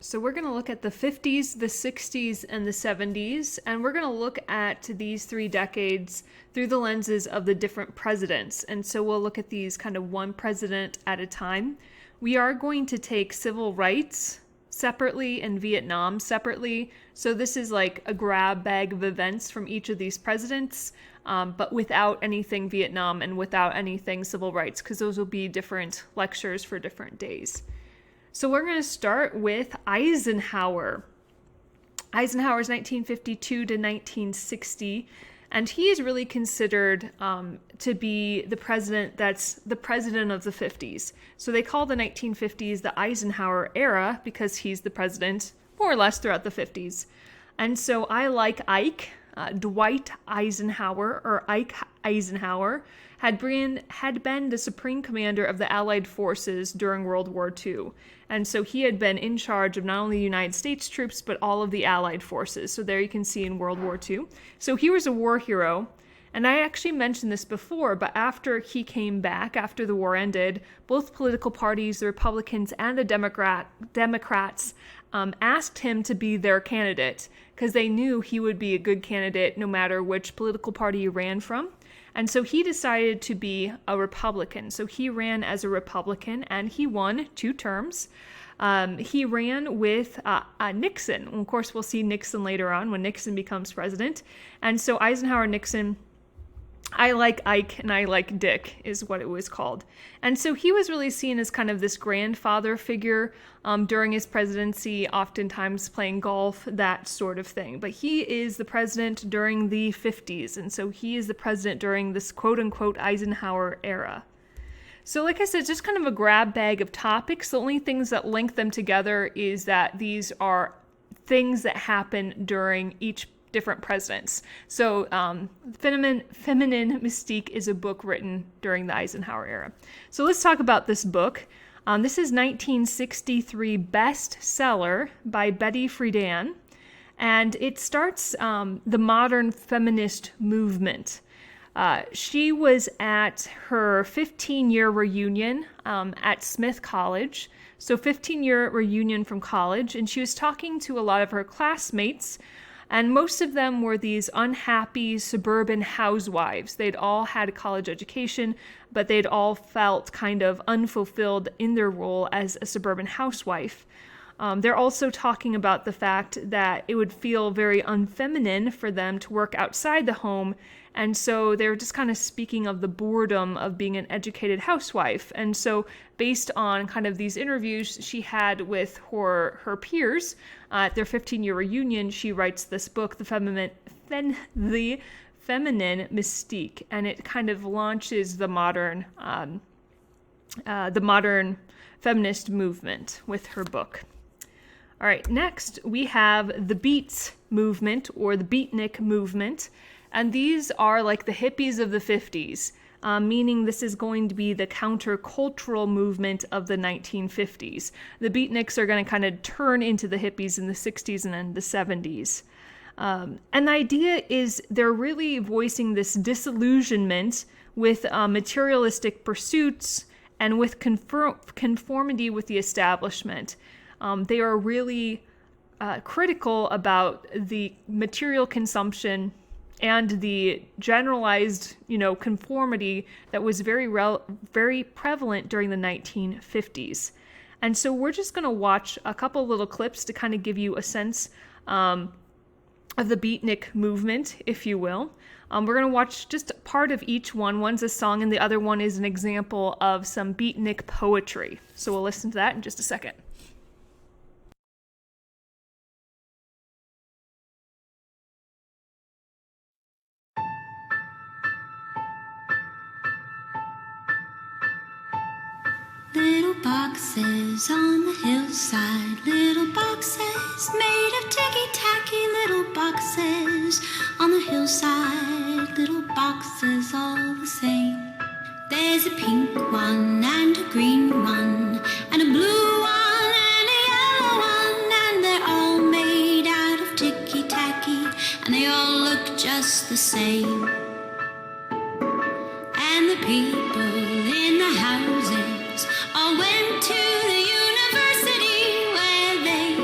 So we're going to look at the 50s, the 60s, and the 70s, and we're going to look at these 3 decades through the lenses of the different presidents. And so we'll look at these kind of one president at a time. We are going to take civil rights separately and Vietnam separately. So this is like a grab bag of events from each of these presidents, but without anything Vietnam and without anything civil rights, because those will be different lectures for different days. So we're going to start with Eisenhower. Eisenhower's 1952 to 1960, and he is really considered to be the president that's the president of the 50s. So they call the 1950s the Eisenhower era because he's the president more or less throughout the 50s. And so I like Ike. Dwight Eisenhower, or Ike Eisenhower, had been the supreme commander of the Allied forces during World War II. And so he had been in charge of not only the United States troops, but all of the Allied forces. So there you can see in World War II. So he was a war hero. And I actually mentioned this before, but after he came back, after the war ended, both political parties, the Republicans and the Democrats, asked him to be their candidate because they knew he would be a good candidate no matter which political party he ran from. And so he decided to be a Republican. So he ran as a Republican and he won 2 terms. He ran with Nixon. Of course, we'll see Nixon later on when Nixon becomes president. And so Eisenhower, Nixon, I like Ike and I like Dick is what it was called. And so he was really seen as kind of this grandfather figure during his presidency, oftentimes playing golf, that sort of thing. But he is the president during the 50s. And so he is the president during this quote unquote Eisenhower era. So like I said, just kind of a grab bag of topics. The only things that link them together is that these are things that happen during each different presidents. So Feminine Mystique is a book written during the Eisenhower era. So let's talk about this book. This is 1963 bestseller by Betty Friedan, and it starts the modern feminist movement. She was at her 15-year reunion at Smith College. So 15-year reunion from college, and she was talking to a lot of her classmates. And most of them were these unhappy suburban housewives. They'd all had a college education, but they'd all felt kind of unfulfilled in their role as a suburban housewife. They're also talking about the fact that it would feel very unfeminine for them to work outside the home. And so they're just kind of speaking of the boredom of being an educated housewife. And so based on kind of these interviews she had with her peers at their 15-year reunion, she writes this book, The Feminine Mystique. And it kind of launches the modern feminist movement with her book. All right, next we have the Beats movement or the Beatnik movement. And these are like the hippies of the 50s, meaning this is going to be the countercultural movement of the 1950s. The beatniks are going to kind of turn into the hippies in the 60s and then the 70s. And the idea is they're really voicing this disillusionment with materialistic pursuits and with conformity with the establishment. They are really critical about the material consumption and the generalized, conformity that was very prevalent during the 1950s. And so we're just going to watch a couple little clips to kind of give you a sense of the beatnik movement, if you will. We're going to watch just part of each one. One's a song and the other one is an example of some beatnik poetry. So we'll listen to that in just a second. Little boxes on the hillside, little boxes made of ticky-tacky, little boxes on the hillside, little boxes all the same. There's a pink one and a green one and a blue one and a yellow one, and they're all made out of ticky-tacky and they all look just the same. And the people in the houses all went to the university where they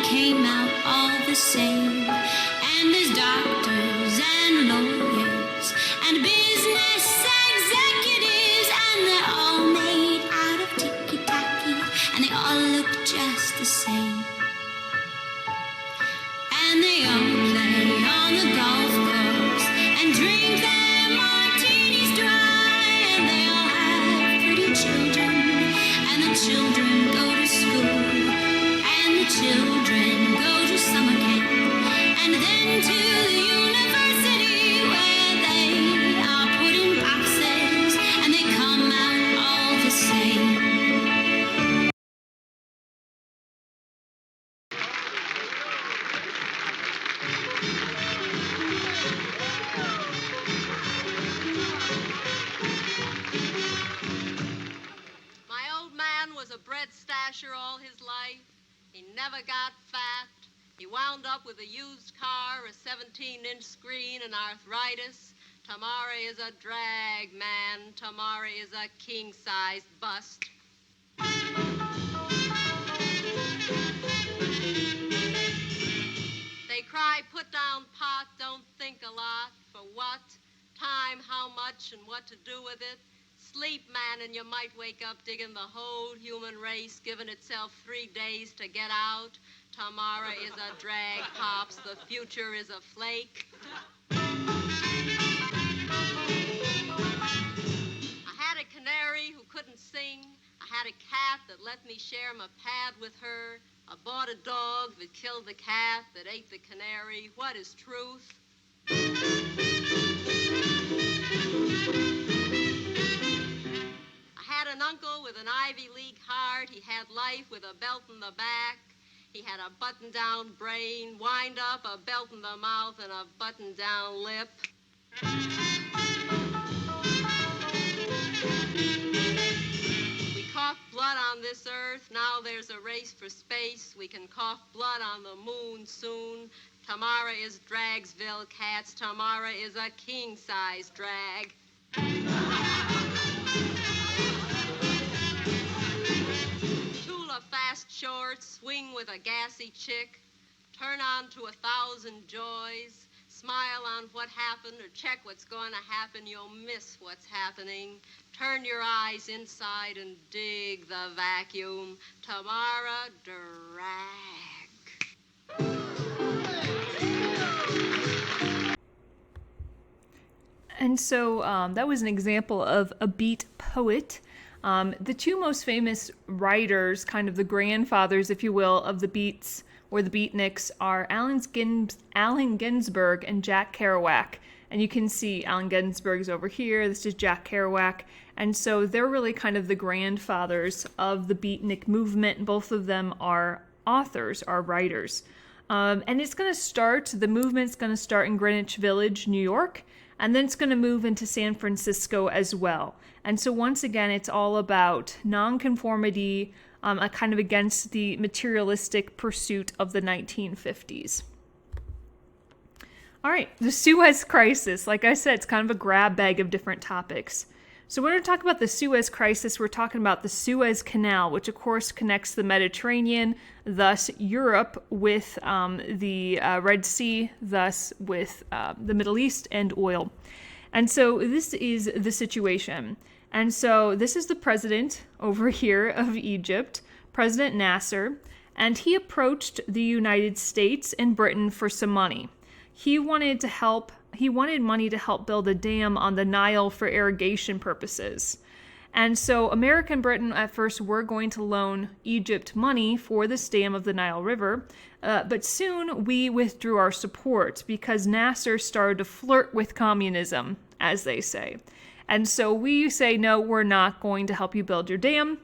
came out all the same. And there's doctors and lawyers and business executives, and they're all made out of ticky-tacky, and they all look just the same. And they all play on the golf course and drink their martinis dry, and they all have pretty children, and the children go to school, and the children go to summer camp, and then to the university where they are put in boxes and they come out all the same. My old man was a bread stasher all his life. He never got fat. He wound up with a used car, a 17-inch screen, and arthritis. Tamara is a drag, man. Tamara is a king-sized bust. They cry, put down pot, don't think a lot. For what? Time, how much, and what to do with it. Sleep, man, and you might wake up digging the whole human race, giving itself 3 days to get out. Tamara is a drag, Pops. The future is a flake. I had a canary who couldn't sing. I had a cat that let me share my pad with her. I bought a dog that killed the cat that ate the canary. What is truth? I had an uncle with an Ivy League heart. He had life with a belt in the back. He had a button-down brain, wind up, a belt in the mouth, and a button-down lip. We coughed blood on this earth. Now there's a race for space. We can cough blood on the moon soon. Tamara is Dragsville cats. Tamara is a king-size drag. Tula fast shorts, swing with a gassy chick, turn on to 1,000 joys, smile on what happened or check what's going to happen, you'll miss what's happening. Turn your eyes inside and dig the vacuum. Tamara drag. And so that was an example of a beat poet. The two most famous writers, kind of the grandfathers, if you will, of the beats or the beatniks are Allen Ginsberg and Jack Kerouac. And you can see Allen Ginsberg's over here. This is Jack Kerouac. And so they're really kind of the grandfathers of the beatnik movement. Both of them are authors, are writers. And it's going to start, the movement's going to start in Greenwich Village, New York. And then it's going to move into San Francisco as well. And so once again, it's all about nonconformity, kind of against the materialistic pursuit of the 1950s. All right, the Suez Crisis. Like I said, it's kind of a grab bag of different topics. So when we talk about the Suez Crisis, we're talking about the Suez Canal, which of course connects the Mediterranean, thus Europe, with the Red Sea, thus with the Middle East and oil. And so this is the situation. And so this is the president over here of Egypt, President Nasser, and he approached the United States and Britain for some money. He wanted money to help build a dam on the Nile for irrigation purposes. And so America and Britain at first were going to loan Egypt money for this dam of the Nile River, but soon we withdrew our support because Nasser started to flirt with communism, as they say. And so we say, no, we're not going to help you build your dam.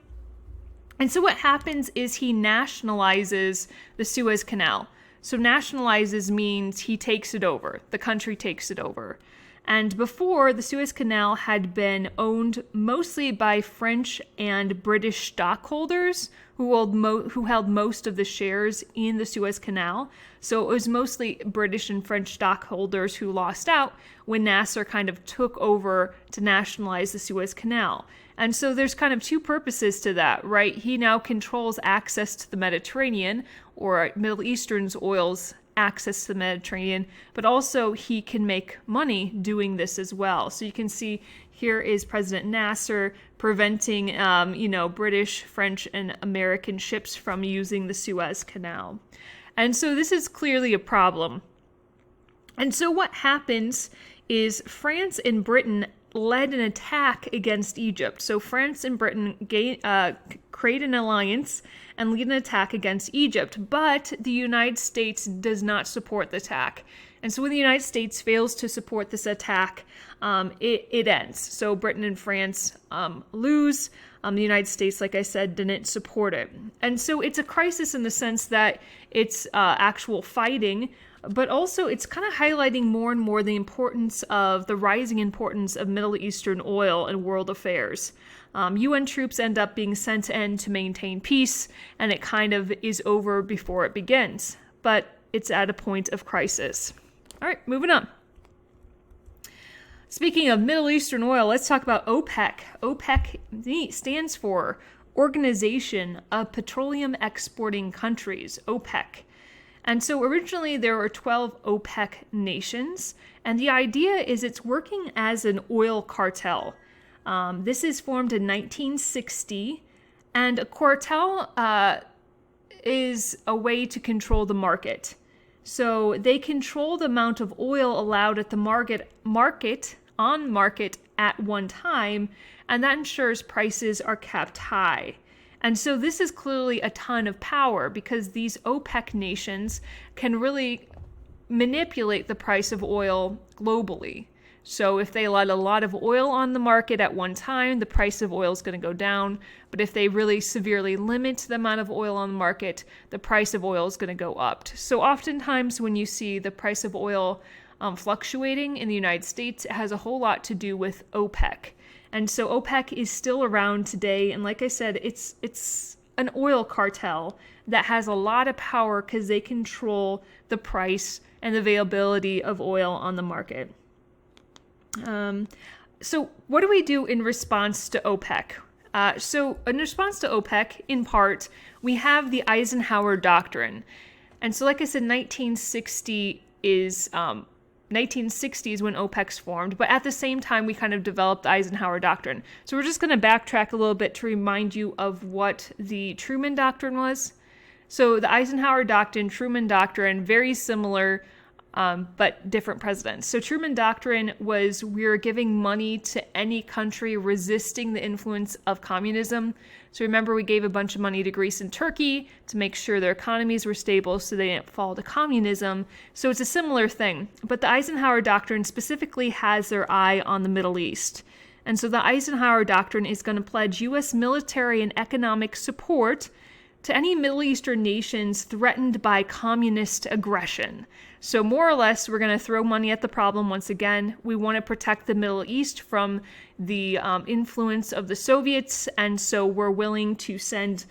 And so what happens is he nationalizes the Suez Canal. So nationalizes means he takes it over. The country takes it over. And before, the Suez Canal had been owned mostly by French and British stockholders who held most of the shares in the Suez Canal. So it was mostly British and French stockholders who lost out when Nasser kind of took over to nationalize the Suez Canal. And so there's kind of two purposes to that, right? He now controls access to the Mediterranean, or Middle Eastern's oils access to the Mediterranean, but also he can make money doing this as well. So you can see here is President Nasser preventing, British, French, and American ships from using the Suez Canal. And so this is clearly a problem. And so what happens is France and Britain led an attack against Egypt. So France and Britain create an alliance and lead an attack against Egypt, but the United States does not support the attack. And so when the United States fails to support this attack, it ends. So Britain and France lose. The United States, like I said, didn't support it. And so it's a crisis in the sense that it's actual fighting, but also it's kind of highlighting more and more the rising importance of Middle Eastern oil in world affairs. UN troops end up being sent in to maintain peace, and it kind of is over before it begins. But it's at a point of crisis. All right, moving on. Speaking of Middle Eastern oil, let's talk about OPEC. OPEC stands for Organization of Petroleum Exporting Countries, OPEC. And so originally there were 12 OPEC nations, and the idea is it's working as an oil cartel. This is formed in 1960, and a cartel is a way to control the market. So they control the amount of oil allowed at the market at one time, and that ensures prices are kept high. And so this is clearly a ton of power because these OPEC nations can really manipulate the price of oil globally. So if they let a lot of oil on the market at one time, the price of oil is going to go down. But if they really severely limit the amount of oil on the market, the price of oil is going to go up. So oftentimes when you see the price of oil fluctuating in the United States, it has a whole lot to do with OPEC. And so OPEC is still around today. And like I said, it's an oil cartel that has a lot of power because they control the price and the availability of oil on the market. So what do we do in response to OPEC? So in response to OPEC, in part, we have the Eisenhower Doctrine. And so like I said, 1960 is 1960s when OPEC's formed, but at the same time, we kind of developed the Eisenhower Doctrine. So we're just going to backtrack a little bit to remind you of what the Truman Doctrine was. So the Eisenhower Doctrine, Truman Doctrine, very similar, but different presidents. So Truman Doctrine was we're giving money to any country resisting the influence of communism. So remember, we gave a bunch of money to Greece and Turkey to make sure their economies were stable so they didn't fall to communism. So it's a similar thing. But the Eisenhower Doctrine specifically has their eye on the Middle East. And so the Eisenhower Doctrine is going to pledge U.S. military and economic support to any Middle Eastern nations threatened by communist aggression. So more or less, we're going to throw money at the problem once again. We want to protect the Middle East from the influence of the Soviets, and so we're willing to send,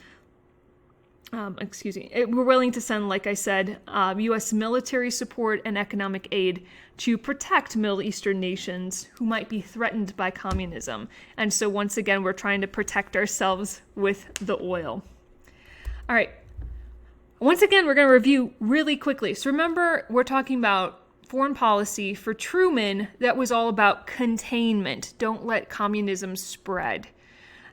like I said, U.S. military support and economic aid to protect Middle Eastern nations who might be threatened by communism. And so once again, we're trying to protect ourselves with the oil. All right. Once again, we're going to review really quickly. So remember, we're talking about foreign policy for Truman that was all about containment. Don't let communism spread.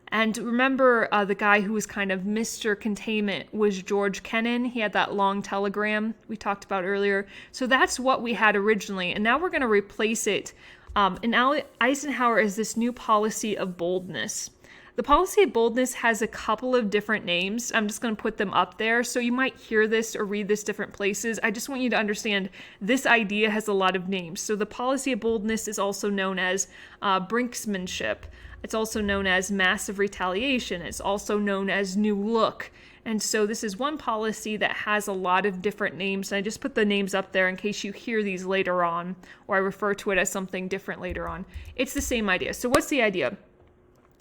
And remember, the guy who was kind of Mr. Containment was George Kennan. He had that long telegram we talked about earlier. So that's what we had originally. And now we're going to replace it. And Eisenhower is this new policy of boldness. The policy of boldness has a couple of different names. I'm just going to put them up there. So you might hear this or read this different places. I just want you to understand this idea has a lot of names. So the policy of boldness is also known as brinksmanship. It's also known as massive retaliation. It's also known as new look. And so this is one policy that has a lot of different names. And I just put the names up there in case you hear these later on, or I refer to it as something different later on. It's the same idea. So what's the idea?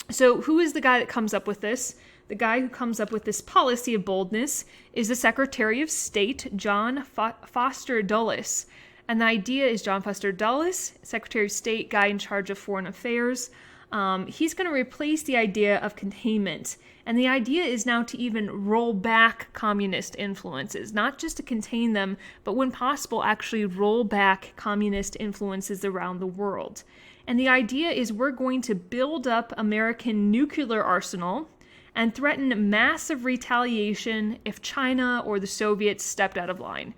So who is the guy that comes up with this? The guy who comes up with this policy of boldness is the Secretary of State, John Foster Dulles. And the idea is John Foster Dulles, Secretary of State, guy in charge of foreign affairs. He's going to replace the idea of containment. And the idea is now to even roll back communist influences, not just to contain them, but when possible, actually roll back communist influences around the world. And the idea is we're going to build up American nuclear arsenal and threaten massive retaliation if China or the Soviets stepped out of line.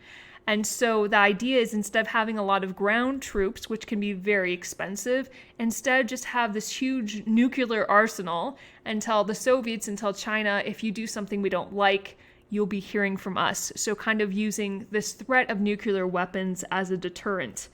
And so the idea is instead of having a lot of ground troops, which can be very expensive, instead just have this huge nuclear arsenal and tell the Soviets and tell China, if you do something we don't like, you'll be hearing from us. So kind of using this threat of nuclear weapons as a deterrent.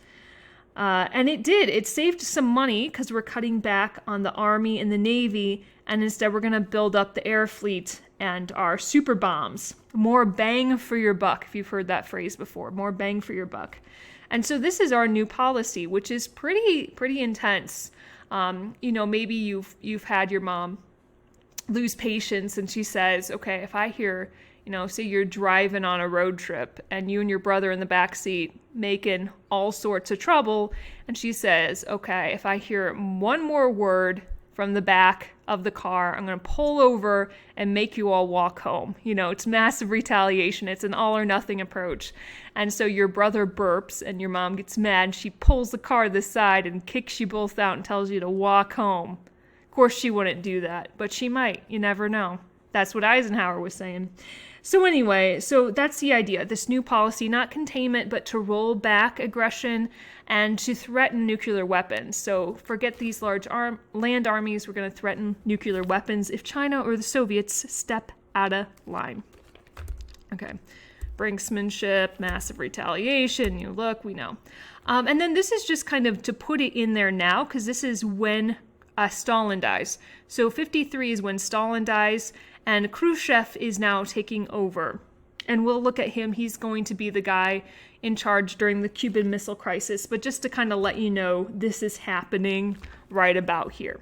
And it did. It saved some money because we're cutting back on the Army and the Navy, and instead we're going to build up the air fleet and our super bombs. More bang for your buck, if you've heard that phrase before. More bang for your buck. And so this is our new policy, which is pretty intense. Maybe you've had your mom lose patience and she says, okay, if I hear, say you're driving on a road trip and you and your brother in the back seat making all sorts of trouble, and she says, okay, if I hear one more word from the back of the car, I'm going to pull over and make you all walk home. It's massive retaliation. It's an all or nothing approach. And so your brother burps and your mom gets mad. She pulls the car to the side and kicks you both out and tells you to walk home. Of course, she wouldn't do that, but she might. You never know. That's what Eisenhower was saying. So anyway, so that's the idea. This new policy, not containment, but to roll back aggression and to threaten nuclear weapons. So forget these large land armies. We're going to threaten nuclear weapons if China or the Soviets step out of line. Okay. Brinksmanship, massive retaliation. We know. And then this is just kind of to put it in there now, because this is when Stalin dies. So 53 is when Stalin dies, and Khrushchev is now taking over. And we'll look at him. He's going to be the guy in charge during the Cuban Missile Crisis. But just to kind of let you know, this is happening right about here.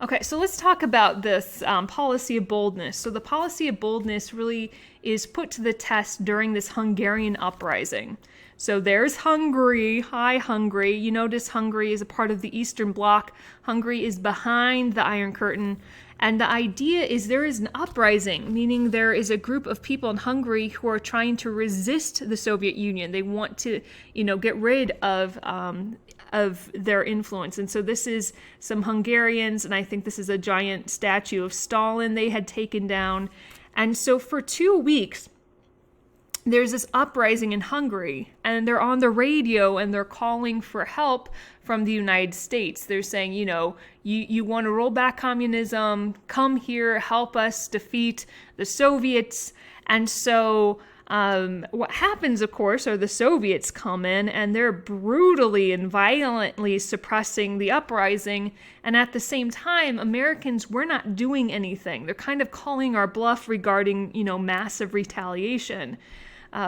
Okay, so let's talk about this policy of boldness. So the policy of boldness really is put to the test during this Hungarian uprising. So there's Hungary. Hi, Hungary. You notice Hungary is a part of the Eastern Bloc. Hungary is behind the Iron Curtain. And the idea is there is an uprising, meaning there is a group of people in Hungary who are trying to resist the Soviet Union. They want to, get rid of their influence. And so this is some Hungarians, and I think this is a giant statue of Stalin they had taken down. And so for 2 weeks, there's this uprising in Hungary, and they're on the radio and they're calling for help from the United States. They're saying, you want to roll back communism, come here, help us defeat the Soviets. And so what happens, of course, are the Soviets come in and they're brutally and violently suppressing the uprising. And at the same time, Americans, we're not doing anything. They're kind of calling our bluff regarding, massive retaliation.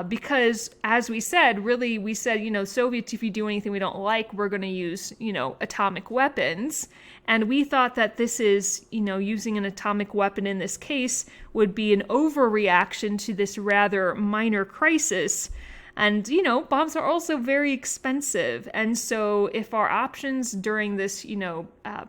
Because, as we said, Soviets, if you do anything we don't like, we're going to use, atomic weapons. And we thought that this is, using an atomic weapon in this case would be an overreaction to this rather minor crisis. And, bombs are also very expensive. And so if our options during this,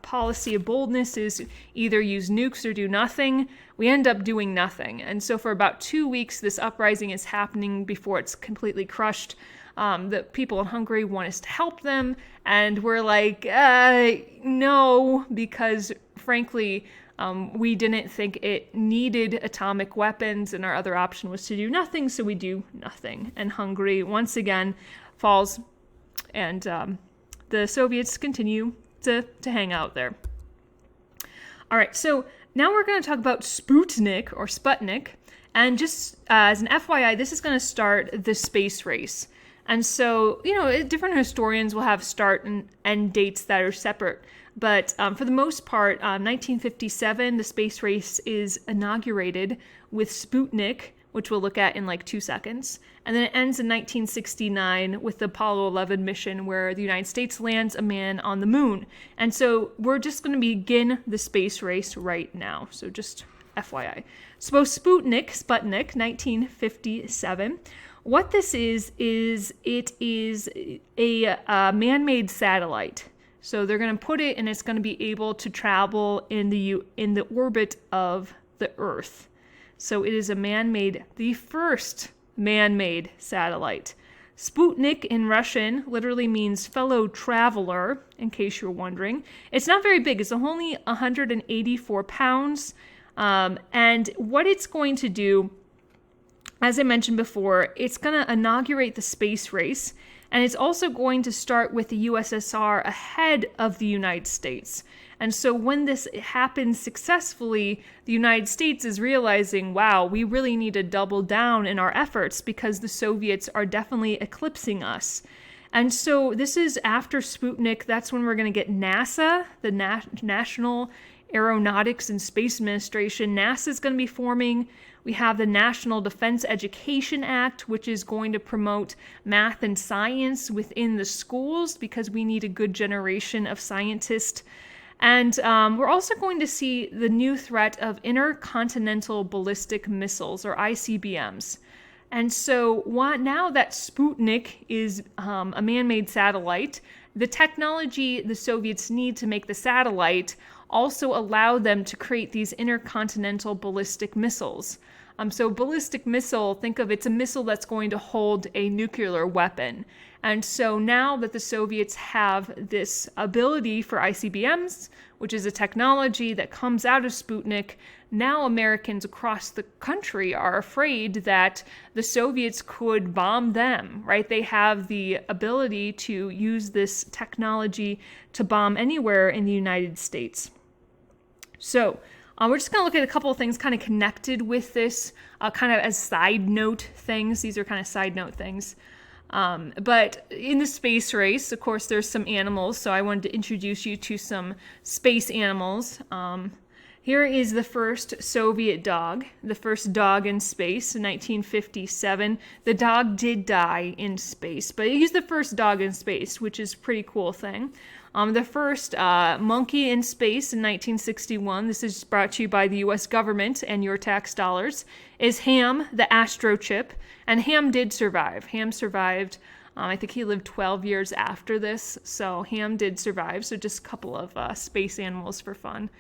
policy of boldness is either use nukes or do nothing, we end up doing nothing. And so for about 2 weeks, this uprising is happening before it's completely crushed. The people in Hungary want us to help them. And we're like, no, because frankly, we didn't think it needed atomic weapons, and our other option was to do nothing, so we do nothing. And Hungary, once again, falls, and the Soviets continue to hang out there. All right, so now we're going to talk about Sputnik, and just as an FYI, this is going to start the space race. And so, different historians will have start and end dates that are separate. But for the most part, 1957, the space race is inaugurated with Sputnik, which we'll look at in like 2 seconds. And then it ends in 1969 with the Apollo 11 mission, where the United States lands a man on the moon. And so we're just going to begin the space race right now. So just FYI. So Sputnik, 1957. What this is it is a man-made satellite. So they're going to put it, and it's going to be able to travel in the orbit of the Earth. So it is the first man-made satellite. Sputnik in Russian literally means fellow traveler, in case you're wondering. It's not very big. It's only 184 pounds. And what it's going to do, as I mentioned before, it's going to inaugurate the space race. And it's also going to start with the USSR ahead of the United States. And so when this happens successfully, the United States is realizing, wow, we really need to double down in our efforts because the Soviets are definitely eclipsing us. And so this is after Sputnik. That's when we're going to get NASA, the National Aeronautics and Space Administration. NASA is going to be forming. We have the National Defense Education Act, which is going to promote math and science within the schools because we need a good generation of scientists. And we're also going to see the new threat of intercontinental ballistic missiles, or ICBMs. And so now that Sputnik is a man-made satellite, the technology the Soviets need to make the satellite also allow them to create these intercontinental ballistic missiles. So ballistic missile, think of it's a missile that's going to hold a nuclear weapon. And so now that the Soviets have this ability for ICBMs, which is a technology that comes out of Sputnik, now Americans across the country are afraid that the Soviets could bomb them, right? They have the ability to use this technology to bomb anywhere in the United States. So we're just going to look at a couple of things kind of connected with this, kind of as side note things. These are kind of side note things. But in the space race, of course, there's some animals. So I wanted to introduce you to some space animals. Here is the first Soviet dog, the first dog in space in 1957. The dog did die in space, but he's the first dog in space, which is a pretty cool thing. The first monkey in space in 1961, this is brought to you by the US government and your tax dollars, is Ham, the astrochip. And Ham did survive. Ham survived. I think he lived 12 years after this, so Ham did survive. So just a couple of space animals for fun.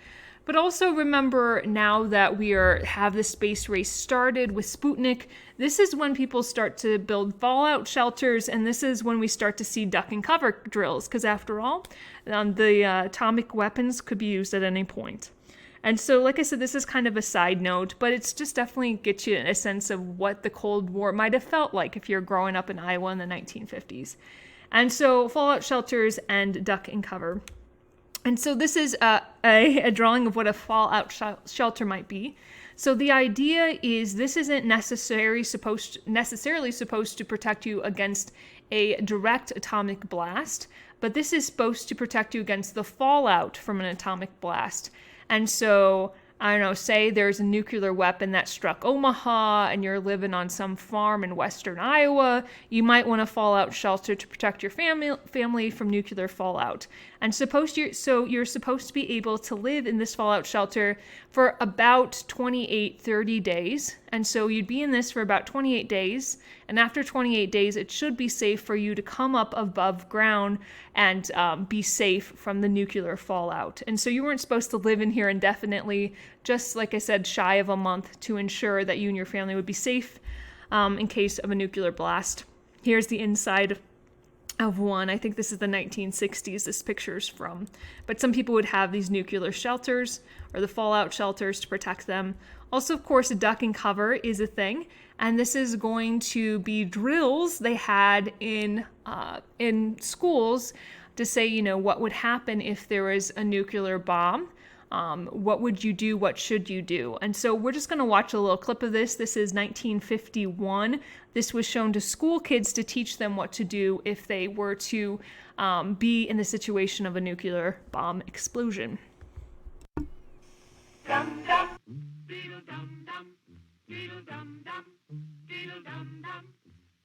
But also remember, now that we have the space race started with Sputnik, this is when people start to build fallout shelters, and this is when we start to see duck and cover drills, because after all, the atomic weapons could be used at any point. And so, like I said, this is kind of a side note, but it's just definitely gets you a sense of what the Cold War might have felt like if you're growing up in Iowa in the 1950s. And so, fallout shelters and duck and cover. And so this is a drawing of what a fallout shelter might be. So the idea is this isn't necessarily supposed to protect you against a direct atomic blast, but this is supposed to protect you against the fallout from an atomic blast. And so, I don't know, say there's a nuclear weapon that struck Omaha and you're living on some farm in western Iowa, you might want a fallout shelter to protect your family from nuclear fallout. And you're supposed to be able to live in this fallout shelter for about 30 days. And so you'd be in this for about 28 days. And after 28 days, it should be safe for you to come up above ground and be safe from the nuclear fallout. And so you weren't supposed to live in here indefinitely, just like I said, shy of a month, to ensure that you and your family would be safe in case of a nuclear blast. Here's the inside of one. I think this is the 1960s this picture's from. But some people would have these nuclear shelters or the fallout shelters to protect them. Also, of course, a duck and cover is a thing. And this is going to be drills they had in schools to say, what would happen if there was a nuclear bomb. What would you do? What should you do? And so we're just going to watch a little clip of this. This is 1951. This was shown to school kids to teach them what to do if they were to be in the situation of a nuclear bomb explosion. Dum dum, beetle dum dum, beetle dum dum, beetle dum dum.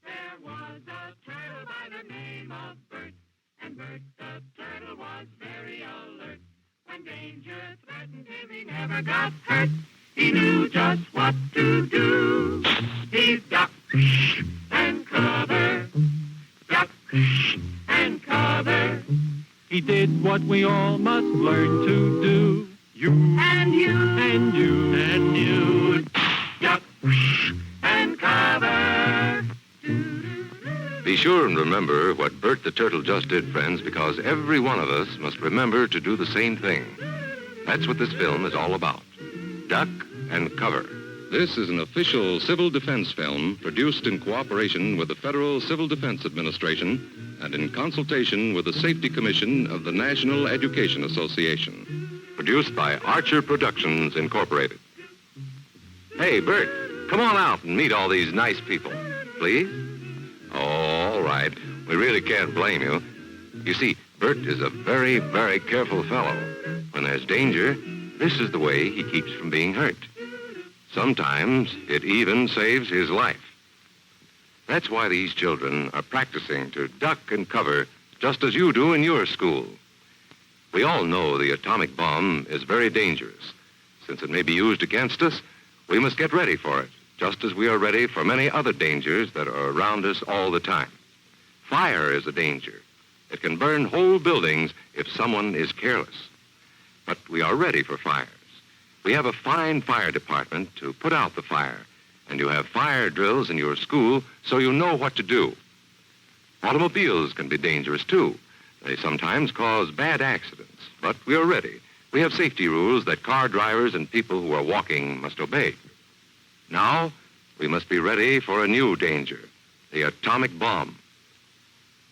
There was a turtle by the name of Bert, and Bert the turtle was very alert. When danger threatened him, he never got hurt. He knew just what to do. He'd duck and cover, duck and cover. He did what we all must learn to do. You and you and you and you, duck and cover. Be sure and remember what Bert the Turtle just did, friends, because every one of us must remember to do the same thing. That's what this film is all about. Duck and cover. This is an official civil defense film produced in cooperation with the Federal Civil Defense Administration and in consultation with the Safety Commission of the National Education Association. Produced by Archer Productions, Incorporated. Hey, Bert, come on out and meet all these nice people, please. Oh, all right. We really can't blame you. You see, Bert is a very, very careful fellow. When there's danger, this is the way he keeps from being hurt. Sometimes it even saves his life. That's why these children are practicing to duck and cover just as you do in your school. We all know the atomic bomb is very dangerous. Since it may be used against us, we must get ready for it, just as we are ready for many other dangers that are around us all the time. Fire is a danger. It can burn whole buildings if someone is careless. But we are ready for fires. We have a fine fire department to put out the fire, and you have fire drills in your school so you know what to do. Automobiles can be dangerous, too. They sometimes cause bad accidents, but we are ready. We have safety rules that car drivers and people who are walking must obey. Now, we must be ready for a new danger, the atomic bomb.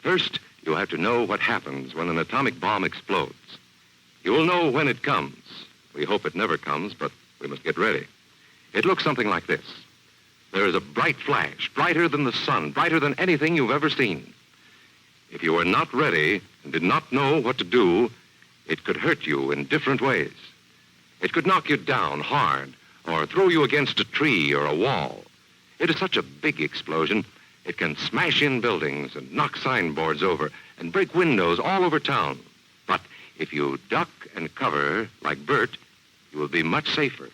First, you have to know what happens when an atomic bomb explodes. You will know when it comes. We hope it never comes, but we must get ready. It looks something like this. There is a bright flash, brighter than the sun, brighter than anything you've ever seen. If you are not ready and did not know what to do, it could hurt you in different ways. It could knock you down hard or throw you against a tree or a wall. It is such a big explosion, it can smash in buildings and knock signboards over and break windows all over town. But if you duck and cover like Bert, you will be much safer.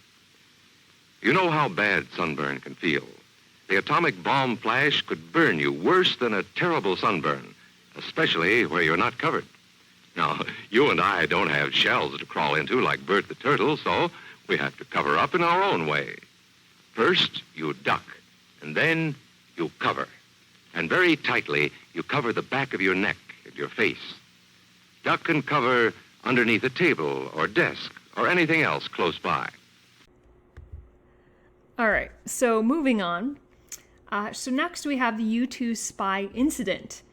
You know how bad sunburn can feel. The atomic bomb flash could burn you worse than a terrible sunburn, especially where you're not covered. Now, you and I don't have shells to crawl into like Bert the Turtle, so we have to cover up in our own way. First, you duck, and then you cover. And very tightly, you cover the back of your neck and your face. Duck and cover underneath a table or desk or anything else close by. All right, so moving on. So next we have the U-2 spy incident.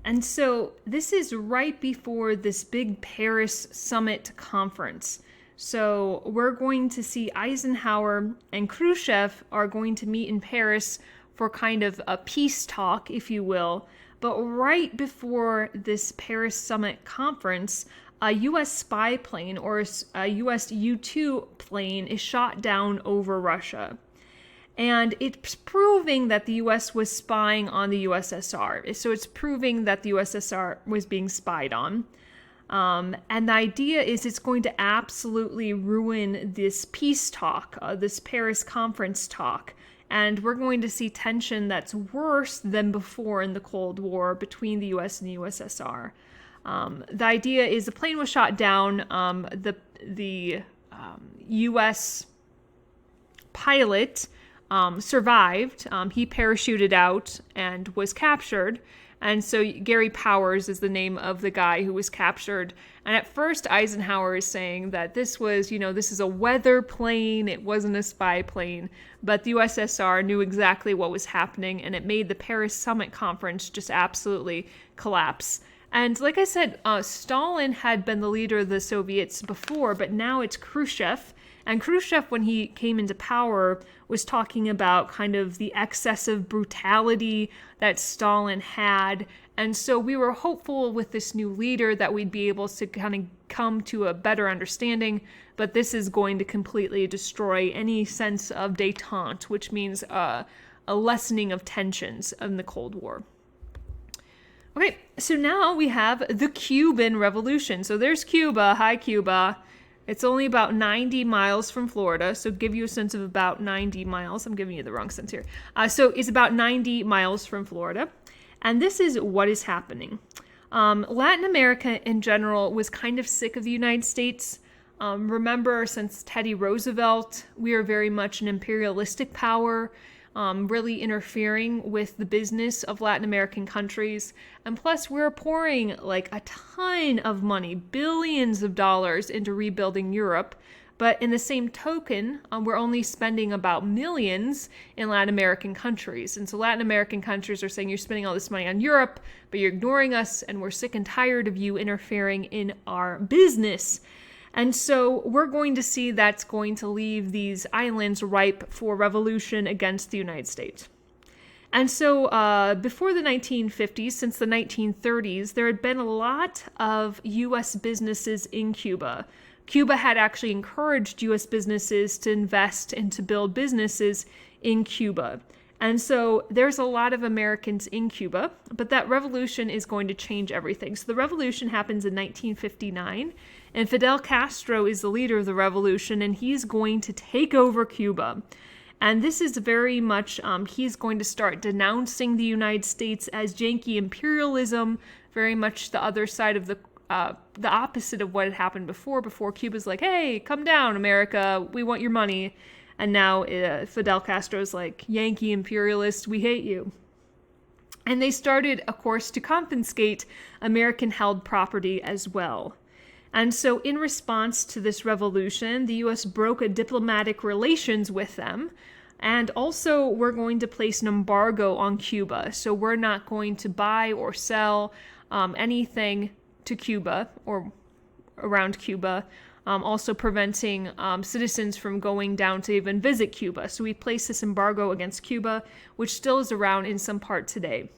And so this is right before this big Paris summit conference. So we're going to see Eisenhower and Khrushchev are going to meet in Paris for kind of a peace talk, if you will. But right before this Paris summit conference, a U.S. spy plane or a U.S. U-2 plane is shot down over Russia. And it's proving that the U.S. was spying on the USSR. So it's proving that the USSR was being spied on. And the idea is it's going to absolutely ruin this peace talk, this Paris conference talk. And we're going to see tension that's worse than before in the Cold War between the U.S. and the USSR. The idea is the plane was shot down. The U.S. pilot survived. He parachuted out and was captured. And so Gary Powers is the name of the guy who was captured. And at first Eisenhower is saying that this was, this is a weather plane. It wasn't a spy plane. But the USSR knew exactly what was happening, and it made the Paris Summit Conference just absolutely collapse. And like I said, Stalin had been the leader of the Soviets before, but now it's Khrushchev. And Khrushchev, when he came into power, was talking about kind of the excessive brutality that Stalin had. And so we were hopeful with this new leader that we'd be able to kind of come to a better understanding. But this is going to completely destroy any sense of détente, which means a lessening of tensions in the Cold War. Okay, so now we have the Cuban Revolution. So there's Cuba. Hi, Cuba. It's only about 90 miles from Florida, so give you a sense of about 90 miles. I'm giving you the wrong sense here. So it's about 90 miles from Florida, and this is what is happening. Latin America in general was kind of sick of the United States. Remember, since Teddy Roosevelt, we are very much an imperialistic power, really interfering with the business of Latin American countries. And plus, we're pouring like a ton of money, billions of dollars into rebuilding Europe. But in the same token, we're only spending about millions in Latin American countries. And so Latin American countries are saying, you're spending all this money on Europe, but you're ignoring us, and we're sick and tired of you interfering in our business. And so we're going to see that's going to leave these islands ripe for revolution against the United States. And so before the 1950s, since the 1930s, there had been a lot of U.S. businesses in Cuba. Cuba had actually encouraged U.S. businesses to invest and to build businesses in Cuba. And so there's a lot of Americans in Cuba, but that revolution is going to change everything. So the revolution happens in 1959, and Fidel Castro is the leader of the revolution, and he's going to take over Cuba. And this is very much, he's going to start denouncing the United States as Yankee imperialism, very much the other side of the opposite of what had happened before. Before, Cuba's like, hey, come down, America, we want your money. And now Fidel Castro's like, Yankee imperialist, we hate you. And they started, of course, to confiscate American-held property as well. And so in response to this revolution, the U.S. broke diplomatic relations with them. And also, we're going to place an embargo on Cuba. So we're not going to buy or sell anything to Cuba or around Cuba. Also preventing citizens from going down to even visit Cuba. So we placed this embargo against Cuba, which still is around in some part today.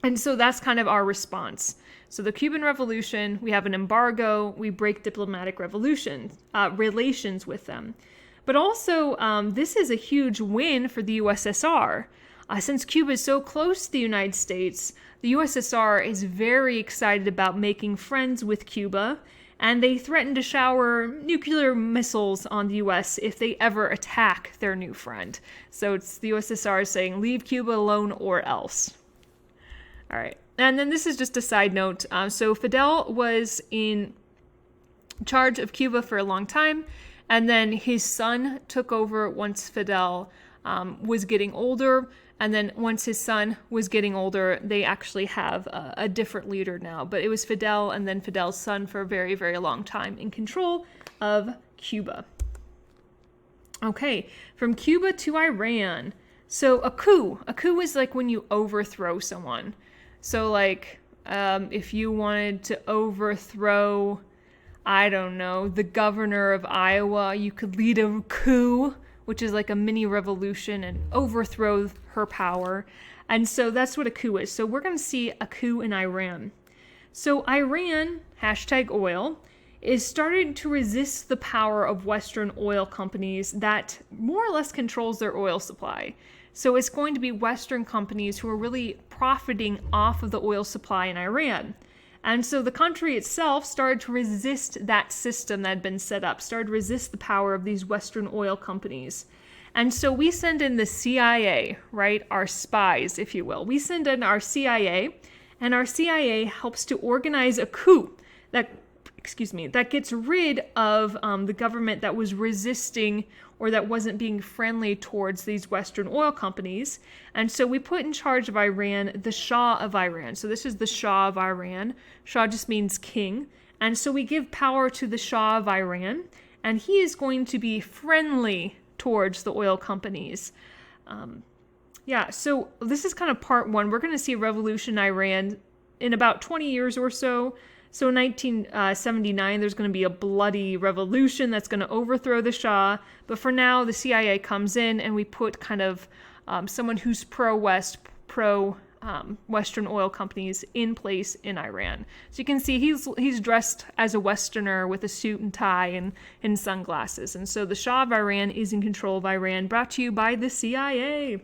And so that's kind of our response. So the Cuban Revolution, we have an embargo, we break diplomatic relations with them. But also, this is a huge win for the USSR. Since Cuba is so close to the United States, the USSR is very excited about making friends with Cuba, and they threaten to shower nuclear missiles on the U.S. if they ever attack their new friend. So it's the USSR saying, leave Cuba alone or else. All right. And then this is just a side note. So Fidel was in charge of Cuba for a long time, and then his son took over once Fidel was getting older. And then once his son was getting older, they actually have a different leader now. But it was Fidel and then Fidel's son for a very, very long time in control of Cuba. Okay, from Cuba to Iran. So a coup. A coup is like when you overthrow someone. So like if you wanted to overthrow, I don't know, the governor of Iowa, you could lead a coup, which is like a mini revolution, and overthrow her power. And so that's what a coup is. So we're going to see a coup in Iran. So Iran, #oil, is starting to resist the power of Western oil companies that more or less controls their oil supply. So it's going to be Western companies who are really profiting off of the oil supply in Iran. And so the country itself started to resist that system that had been set up, started to resist the power of these Western oil companies. And so we send in the CIA, right? Our spies, if you will. We send in our CIA, and our CIA helps to organize a coup that gets rid of the government that was resisting or that wasn't being friendly towards these Western oil companies. And so we put in charge of Iran the Shah of Iran. So this is the Shah of Iran. Shah just means king. And so we give power to the Shah of Iran, and he is going to be friendly towards the oil companies. So this is kind of part one. We're going to see a revolution in Iran in about 20 years or so. So in 1979, there's going to be a bloody revolution that's going to overthrow the Shah. But for now, the CIA comes in and we put kind of someone who's pro-West, pro-Western oil companies in place in Iran. So you can see he's dressed as a Westerner with a suit and tie and sunglasses. And so the Shah of Iran is in control of Iran, brought to you by the CIA.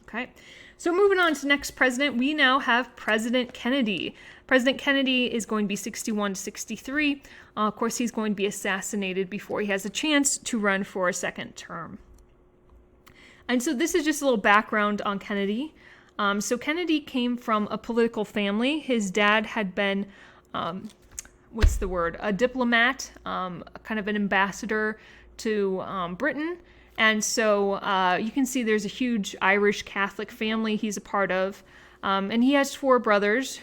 Okay. So moving on to the next president, we now have President Kennedy. President Kennedy is going to be 61 to 63. Of course, he's going to be assassinated before he has a chance to run for a second term. And so this is just a little background on Kennedy. So Kennedy came from a political family. His dad had been, a diplomat, kind of an ambassador to Britain. And so you can see there's a huge Irish Catholic family he's a part of. And he has 4 brothers.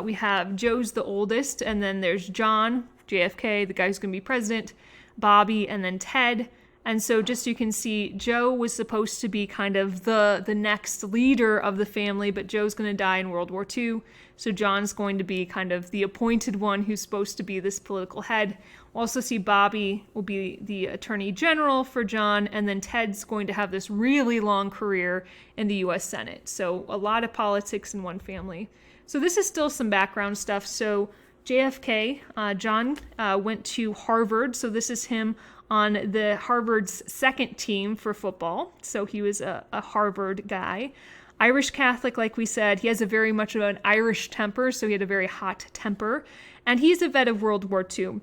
We have Joe's the oldest, and then there's John, JFK, the guy who's going to be president, Bobby, and then Ted. And so just so you can see, Joe was supposed to be kind of the next leader of the family, but Joe's going to die in World War II. So John's going to be kind of the appointed one who's supposed to be this political head. We'll also see Bobby will be the attorney general for John, and then Ted's going to have this really long career in the U.S. Senate. So a lot of politics in one family. So this is still some background stuff. So JFK, John went to Harvard. So this is him on the Harvard's second team for football. So he was a Harvard guy. Irish Catholic, like we said, he has a very much of an Irish temper, so he had a very hot temper. And he's a vet of World War II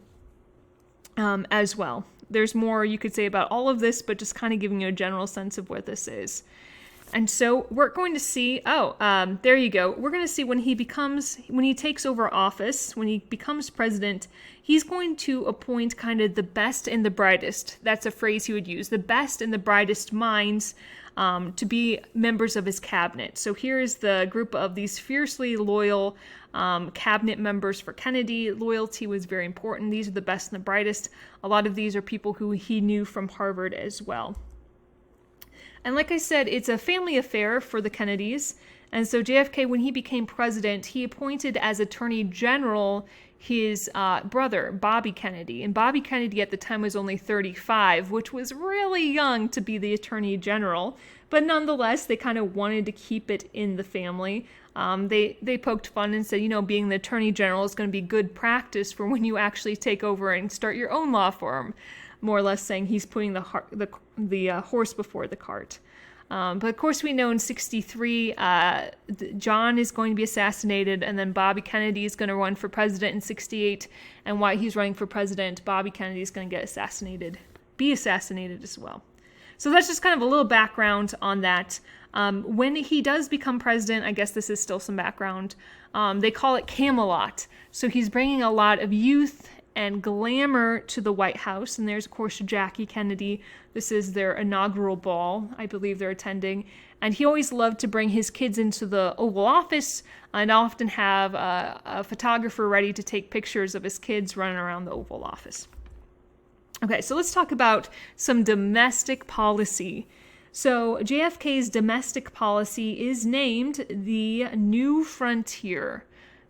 as well. There's more you could say about all of this, but just kind of giving you a general sense of what this is. And so we're going to see, there you go. We're going to see when he takes over office, when he becomes president, he's going to appoint kind of the best and the brightest. That's a phrase he would use, the best and the brightest minds to be members of his cabinet. So here is the group of these fiercely loyal cabinet members for Kennedy. Loyalty was very important. These are the best and the brightest. A lot of these are people who he knew from Harvard as well. And like I said, it's a family affair for the Kennedys. And so JFK, when he became president, he appointed as Attorney General his brother, Bobby Kennedy. And Bobby Kennedy at the time was only 35, which was really young to be the Attorney General. But nonetheless, they kind of wanted to keep it in the family. They poked fun and said, being the Attorney General is going to be good practice for when you actually take over and start your own law firm. More or less saying he's putting the horse before the cart. But of course we know in 63, John is going to be assassinated, and then Bobby Kennedy is going to run for president in 68. And while he's running for president, Bobby Kennedy is going to be assassinated as well. So that's just kind of a little background on that. When he does become president, I guess this is still some background, they call it Camelot. So he's bringing a lot of youth and glamour to the White House. And there's, of course, Jackie Kennedy. This is their inaugural ball, I believe they're attending. And he always loved to bring his kids into the Oval Office and often have a photographer ready to take pictures of his kids running around the Oval Office. Okay, so let's talk about some domestic policy. So JFK's domestic policy is named the New Frontier.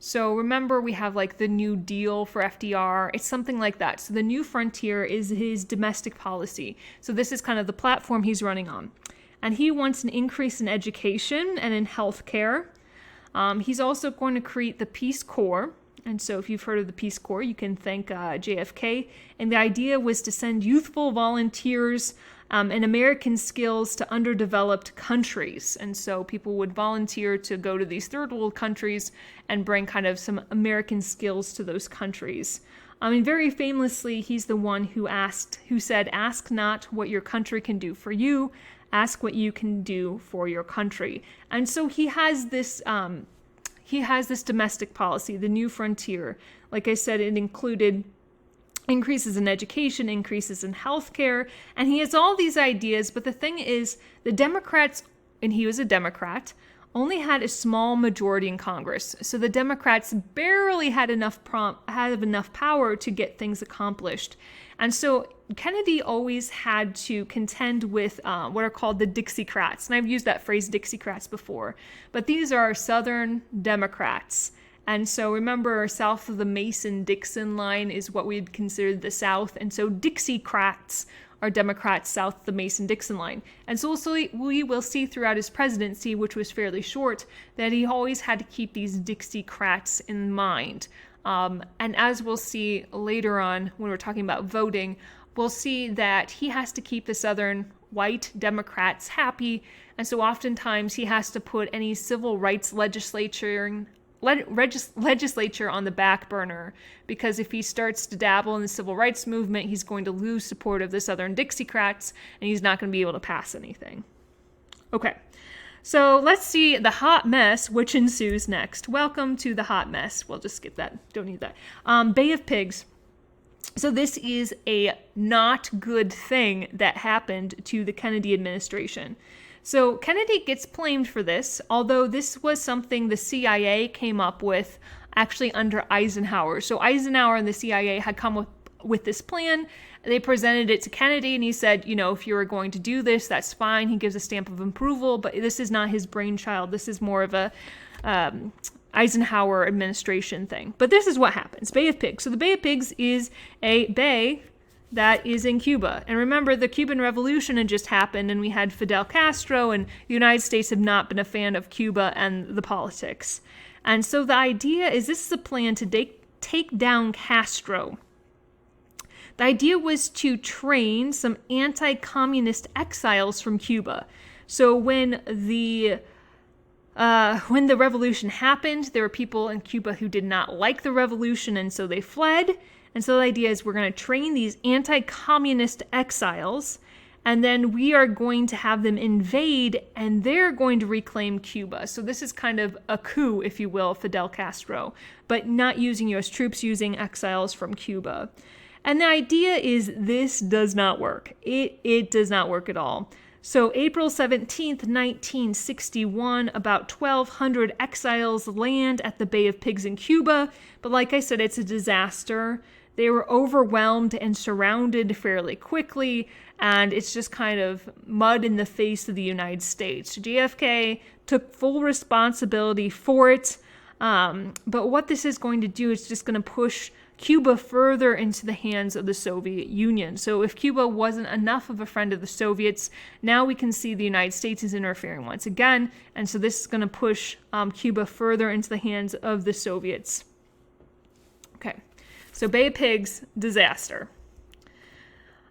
So remember, we have like the New Deal for FDR. It's something like that. So the New Frontier is his domestic policy. So this is kind of the platform he's running on. And he wants an increase in education and in healthcare. He's also going to create the Peace Corps. And so if you've heard of the Peace Corps, you can thank JFK. And the idea was to send youthful volunteers and American skills to underdeveloped countries. And so people would volunteer to go to these third world countries and bring kind of some American skills to those countries. Very famously, he's the one who said, "Ask not what your country can do for you, ask what you can do for your country." And so he has this domestic policy, the New Frontier. Like I said, it included increases in education, increases in healthcare, and he has all these ideas. But the thing is, the Democrats, and he was a Democrat, only had a small majority in Congress. So the Democrats barely had enough power to get things accomplished. And so Kennedy always had to contend with what are called the Dixiecrats. And I've used that phrase Dixiecrats before. But these are Southern Democrats. And so remember, south of the Mason-Dixon line is what we'd consider the South. And so Dixiecrats are Democrats south of the Mason-Dixon line. And so we will see throughout his presidency, which was fairly short, that he always had to keep these Dixiecrats in mind. And as we'll see later on when we're talking about voting, we'll see that he has to keep the Southern white Democrats happy. And so oftentimes he has to put any civil rights legislature on the back burner, because if he starts to dabble in the civil rights movement, he's going to lose support of the Southern Dixiecrats, and he's not going to be able to pass anything. Okay, so let's see the hot mess which ensues next. Welcome to the hot mess. We'll just skip that. Don't need that. Bay of Pigs. So this is a not good thing that happened to the Kennedy administration. So Kennedy gets blamed for this, although this was something the CIA came up with actually under Eisenhower. So Eisenhower and the CIA had come up with this plan. They presented it to Kennedy, and he said, if you were going to do this, that's fine. He gives a stamp of approval, but this is not his brainchild. This is more of a Eisenhower administration thing. But this is what happens. Bay of Pigs. So the Bay of Pigs is a bay that is in Cuba. And remember, the Cuban Revolution had just happened, and we had Fidel Castro, and the United States have not been a fan of Cuba and the politics. And so the idea is this is a plan to take down Castro. The idea was to train some anti-communist exiles from Cuba. So when the revolution happened, there were people in Cuba who did not like the revolution, and so they fled. And so the idea is we're going to train these anti-communist exiles, and then we are going to have them invade, and they're going to reclaim Cuba. So this is kind of a coup, if you will, Fidel Castro, but not using U.S. troops, using exiles from Cuba. And the idea is this does not work. It does not work at all. So April 17th, 1961, about 1,200 exiles land at the Bay of Pigs in Cuba. But like I said, it's a disaster. They were overwhelmed and surrounded fairly quickly, and it's just kind of mud in the face of the United States. JFK took full responsibility for it, but what this is going to do is just going to push Cuba further into the hands of the Soviet Union. So if Cuba wasn't enough of a friend of the Soviets, now we can see the United States is interfering once again, and so this is going to push Cuba further into the hands of the Soviets. Okay. So Bay of Pigs, disaster.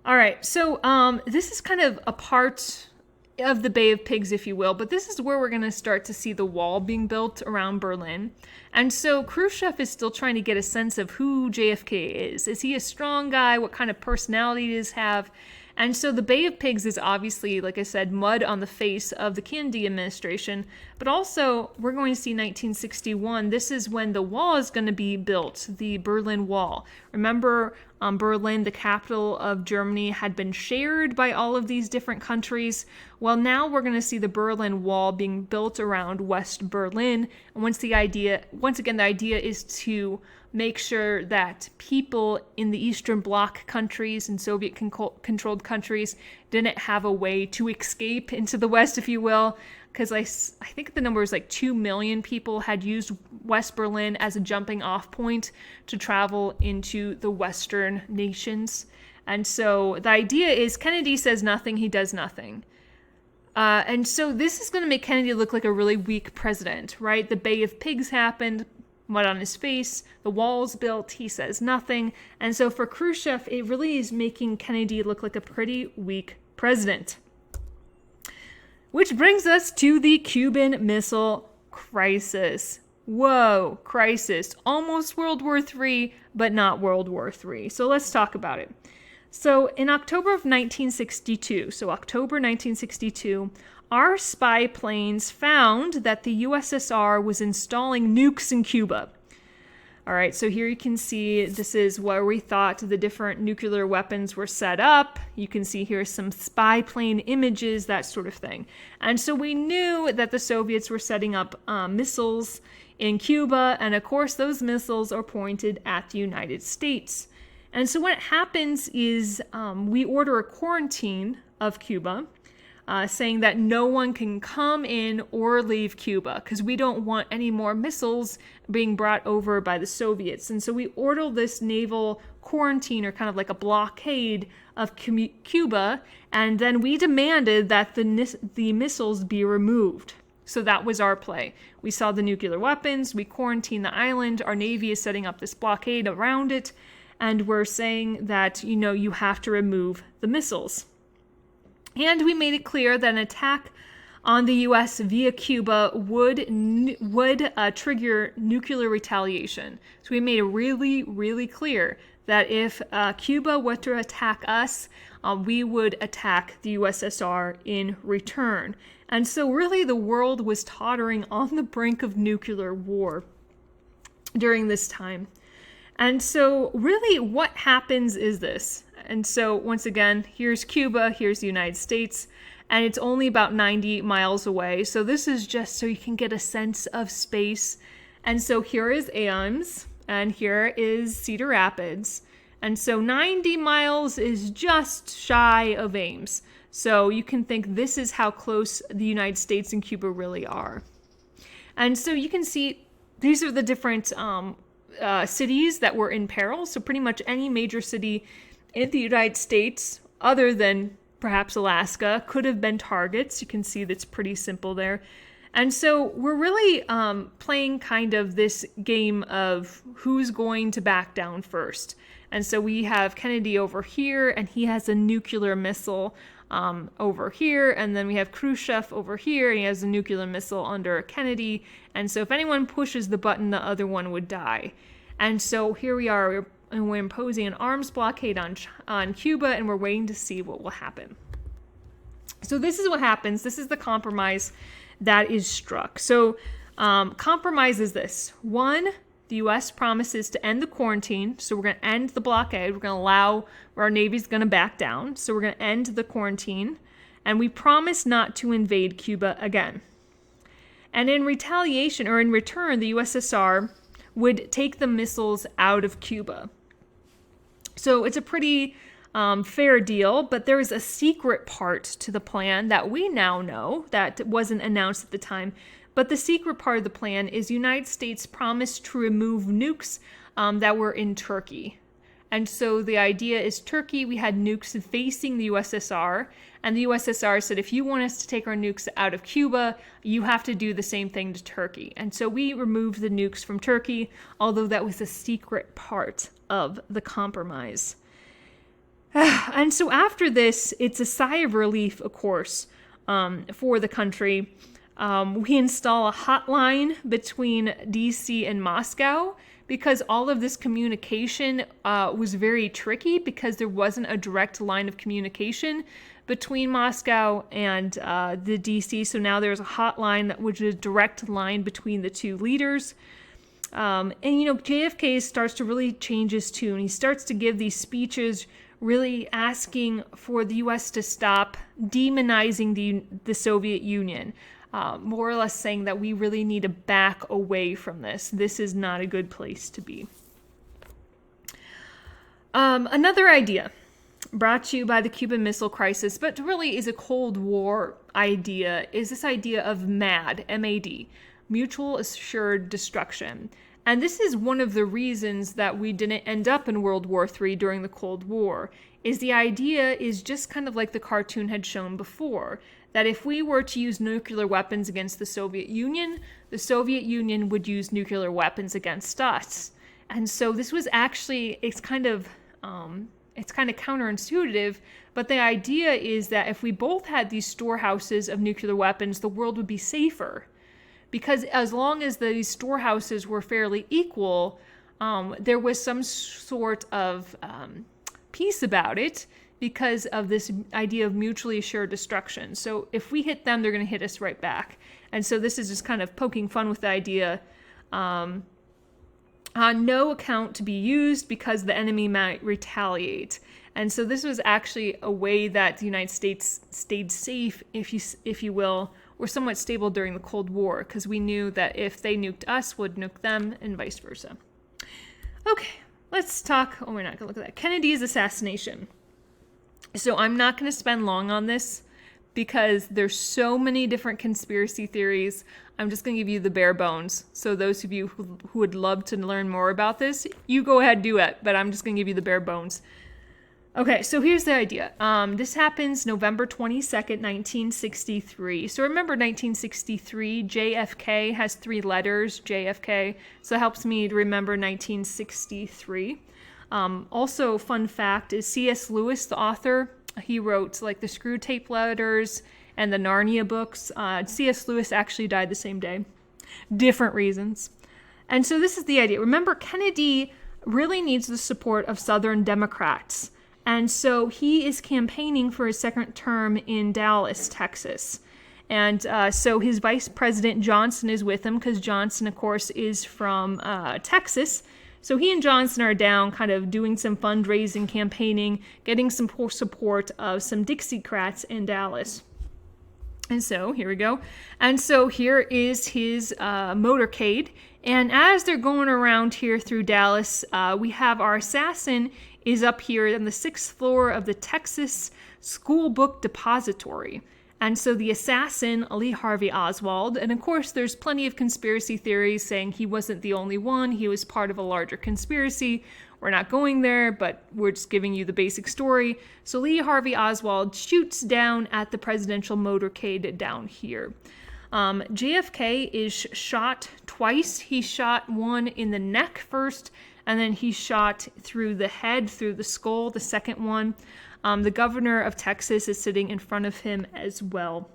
All right, so this is kind of a part of the Bay of Pigs, if you will, but this is where we're going to start to see the wall being built around Berlin. And so Khrushchev is still trying to get a sense of who JFK is. Is he a strong guy? What kind of personality does he have? And so the Bay of Pigs is obviously, like I said, mud on the face of the Kennedy administration. But also, we're going to see 1961. This is when the wall is going to be built, the Berlin Wall. Remember, Berlin, the capital of Germany, had been shared by all of these different countries. Well, now we're going to see the Berlin Wall being built around West Berlin. And once again, the idea is to make sure that people in the Eastern Bloc countries and Soviet-controlled countries didn't have a way to escape into the West, if you will, because I think the number is like 2 million people had used West Berlin as a jumping off point to travel into the Western nations. And so the idea is Kennedy says nothing, he does nothing. And so this is going to make Kennedy look like a really weak president, right? The Bay of Pigs happened, mud on his face, the wall's built, he says nothing. And so for Khrushchev, it really is making Kennedy look like a pretty weak president. Which brings us to the Cuban Missile Crisis. Whoa, crisis. Almost World War III, but not World War III. So let's talk about it. So in October of 1962, our spy planes found that the USSR was installing nukes in Cuba. All right, so here you can see this is where we thought the different nuclear weapons were set up. You can see here some spy plane images, that sort of thing. And so we knew that the Soviets were setting up missiles in Cuba, and of course those missiles are pointed at the United States. And so what happens is we order a quarantine of Cuba, saying that no one can come in or leave Cuba because we don't want any more missiles being brought over by the Soviets. And so we order this naval quarantine, or kind of like a blockade of Cuba, and then we demanded that the missiles be removed. So that was our play. We saw the nuclear weapons, we quarantined the island, our Navy is setting up this blockade around it, and we're saying that, you have to remove the missiles. And we made it clear that an attack on the U.S. via Cuba would trigger nuclear retaliation. So we made it really, really clear that if Cuba were to attack us, we would attack the USSR in return. And so really the world was tottering on the brink of nuclear war during this time. And so really what happens is this. And so once again, here's Cuba, here's the United States, and it's only about 90 miles away. So this is just so you can get a sense of space. And so here is Ames, and here is Cedar Rapids. And so 90 miles is just shy of Ames. So you can think this is how close the United States and Cuba really are. And so you can see these are the different cities that were in peril. So pretty much any major city in the United States, other than perhaps Alaska, could have been targets. You can see that's pretty simple there. And so we're really playing kind of this game of who's going to back down first. And so we have Kennedy over here, and he has a nuclear missile over here. And then we have Khrushchev over here, and he has a nuclear missile under Kennedy. And so if anyone pushes the button, the other one would die. And so here we are, and we're imposing an arms blockade on Cuba, and we're waiting to see what will happen. So this is what happens. This is the compromise that is struck. So compromise is this. One, the U.S. promises to end the quarantine. So we're going to end the blockade. We're going to allow where our Navy's going to back down. So we're going to end the quarantine. And we promise not to invade Cuba again. And in retaliation, or in return, the USSR would take the missiles out of Cuba. So it's a pretty fair deal, but there is a secret part to the plan that we now know that wasn't announced at the time. But the secret part of the plan is the United States promised to remove nukes that were in Turkey. And so the idea is Turkey, we had nukes facing the USSR, and the USSR said, if you want us to take our nukes out of Cuba, you have to do the same thing to Turkey. And so we removed the nukes from Turkey, although that was a secret part of the compromise. And so after this, it's a sigh of relief, of course, for the country. We install a hotline between DC and Moscow, because all of this communication was very tricky, because there wasn't a direct line of communication between Moscow and the DC. So now there's a hotline, which is a direct line between the two leaders. And JFK starts to really change his tune. He starts to give these speeches really asking for the U.S. to stop demonizing the Soviet Union. More or less saying that we really need to back away from this. This is not a good place to be. Another idea brought to you by the Cuban Missile Crisis, but really is a Cold War idea, is this idea of MAD, M-A-D, Mutual Assured Destruction. And this is one of the reasons that we didn't end up in World War III during the Cold War, is the idea is just kind of like the cartoon had shown before, that if we were to use nuclear weapons against the Soviet Union would use nuclear weapons against us. And so this was actually, it's kind of counterintuitive, but the idea is that if we both had these storehouses of nuclear weapons, the world would be safer. Because as long as these storehouses were fairly equal, there was some sort of peace about it, because of this idea of mutually assured destruction. So if we hit them, they're going to hit us right back. And so this is just kind of poking fun with the idea no account to be used because the enemy might retaliate. And so this was actually a way that the United States stayed safe, if you will, or somewhat stable during the Cold War, because we knew that if they nuked us, we'd nuke them, and vice versa. Okay, let's talk. Oh, we're not going to look at that. Kennedy's assassination. So I'm not going to spend long on this because there's so many different conspiracy theories. I'm just going to give you the bare bones. So those of you who would love to learn more about this, you go ahead and do it, but I'm just going to give you the bare bones. Okay, so here's the idea. This happens November 22nd, 1963. So remember 1963, JFK has 3 letters, JFK. So it helps me to remember 1963. Also, fun fact is C.S. Lewis, the author, he wrote like the Screw Tape Letters and the Narnia books. C.S. Lewis actually died the same day. Different reasons. And so this is the idea. Remember, Kennedy really needs the support of Southern Democrats. And so he is campaigning for his second term in Dallas, Texas. And so his vice president Johnson is with him because Johnson, of course, is from Texas. So he and Johnson are down kind of doing some fundraising, campaigning, getting some support of some Dixiecrats in Dallas. And so here we go. And so here is his motorcade. And as they're going around here through Dallas, we have our assassin is up here on the 6th floor of the Texas School Book Depository. And so the assassin, Lee Harvey Oswald, and of course there's plenty of conspiracy theories saying he wasn't the only one, he was part of a larger conspiracy. We're not going there, but we're just giving you the basic story. So Lee Harvey Oswald shoots down at the presidential motorcade down here. JFK is shot twice. He shot one in the neck first, and then he shot through the head, through the skull, the second one. The governor of Texas is sitting in front of him as well.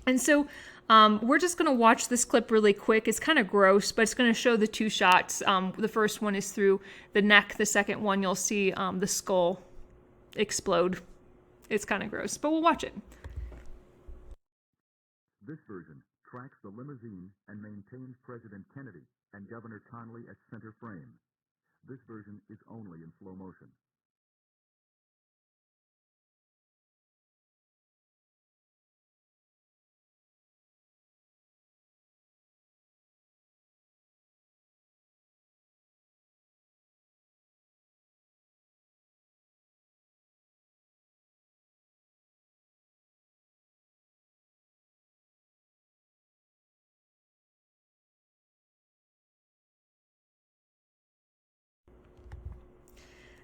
And so we're just going to watch this clip really quick. It's kind of gross, but it's going to show the 2 shots. The first one is through the neck. The second one, you'll see the skull explode. It's kind of gross, but we'll watch it. This version tracks the limousine and maintains President Kennedy and Governor Connally at center frame. This version is only in slow motion.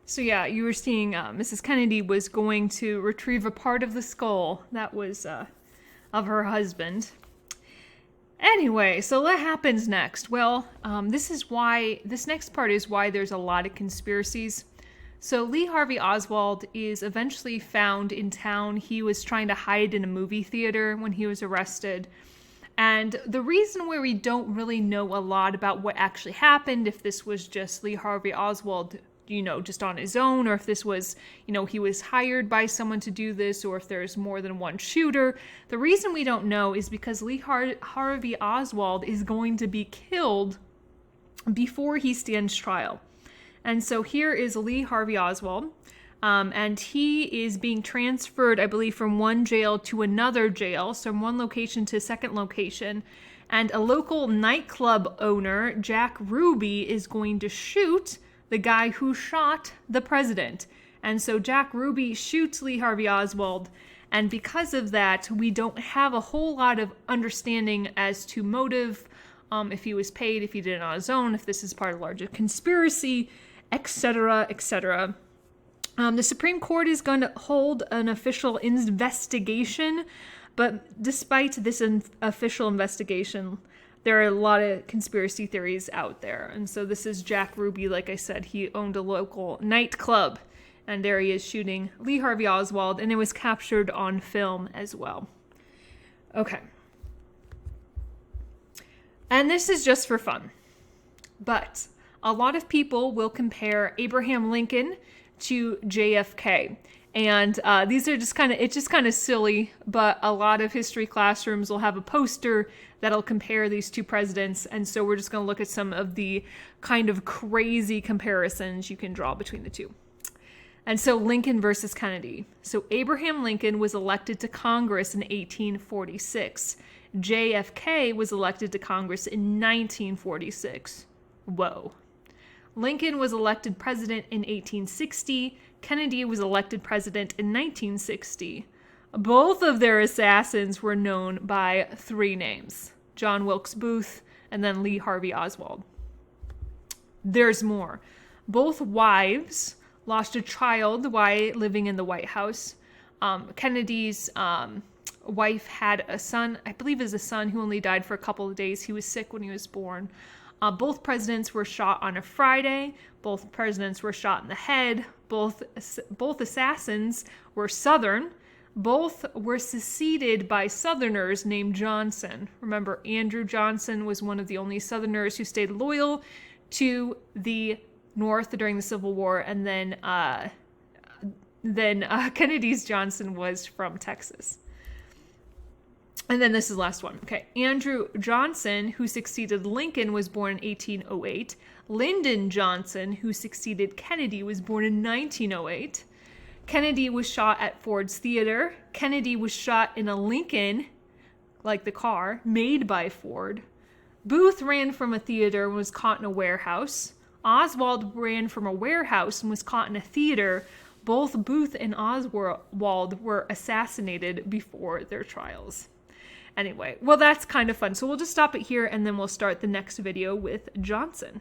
So yeah, you were seeing Mrs. Kennedy was going to retrieve a part of the skull that was of her husband. Anyway, so what happens next? Well, this next part is why there's a lot of conspiracies. So Lee Harvey Oswald is eventually found in town. He was trying to hide in a movie theater when he was arrested. And the reason where we don't really know a lot about what actually happened, if this was just Lee Harvey Oswald, just on his own, or if this was, he was hired by someone to do this, or if there's more than one shooter. The reason we don't know is because Lee Harvey Oswald is going to be killed before he stands trial. And so here is Lee Harvey Oswald, and he is being transferred, I believe, from one jail to another jail, so from one location to a second location. And a local nightclub owner, Jack Ruby, is going to shoot the guy who shot the president. And so Jack Ruby shoots Lee Harvey Oswald, and because of that, we don't have a whole lot of understanding as to motive, if he was paid, if he did it on his own, if this is part of a larger conspiracy, etc., etc. The Supreme Court is going to hold an official investigation, but despite this official investigation, there are a lot of conspiracy theories out there. And so this is Jack Ruby. Like I said, he owned a local nightclub, and there he is shooting Lee Harvey Oswald, and it was captured on film as well. Okay. And this is just for fun. But a lot of people will compare Abraham Lincoln to JFK. And these are just it's just kind of silly, but a lot of history classrooms will have a poster that'll compare these two presidents. And so we're just going to look at some of the kind of crazy comparisons you can draw between the two. And so Lincoln versus Kennedy. So Abraham Lincoln was elected to Congress in 1846. JFK was elected to Congress in 1946. Whoa. Lincoln was elected president in 1860. Kennedy was elected president in 1960. Both of their assassins were known by 3 names: John Wilkes Booth and then Lee Harvey Oswald. There's more. Both wives lost a child while living in the White House. Kennedy's wife had a son, I believe is a son, who only died for a couple of days. He was sick when he was born. Both presidents were shot on a Friday. Both presidents were shot in the head. Both assassins were Southern. Both were succeeded by Southerners named Johnson. Remember, Andrew Johnson was one of the only Southerners who stayed loyal to the North during the Civil War, and then Kennedy's Johnson was from Texas. And then this is the last one. Okay. Andrew Johnson, who succeeded Lincoln, was born in 1808. Lyndon Johnson, who succeeded Kennedy, was born in 1908. Kennedy was shot at Ford's Theater. Kennedy was shot in a Lincoln, like the car, made by Ford. Booth ran from a theater and was caught in a warehouse. Oswald ran from a warehouse and was caught in a theater. Both Booth and Oswald were assassinated before their trials. Anyway, well, that's kind of fun. So we'll just stop it here and then we'll start the next video with Johnson.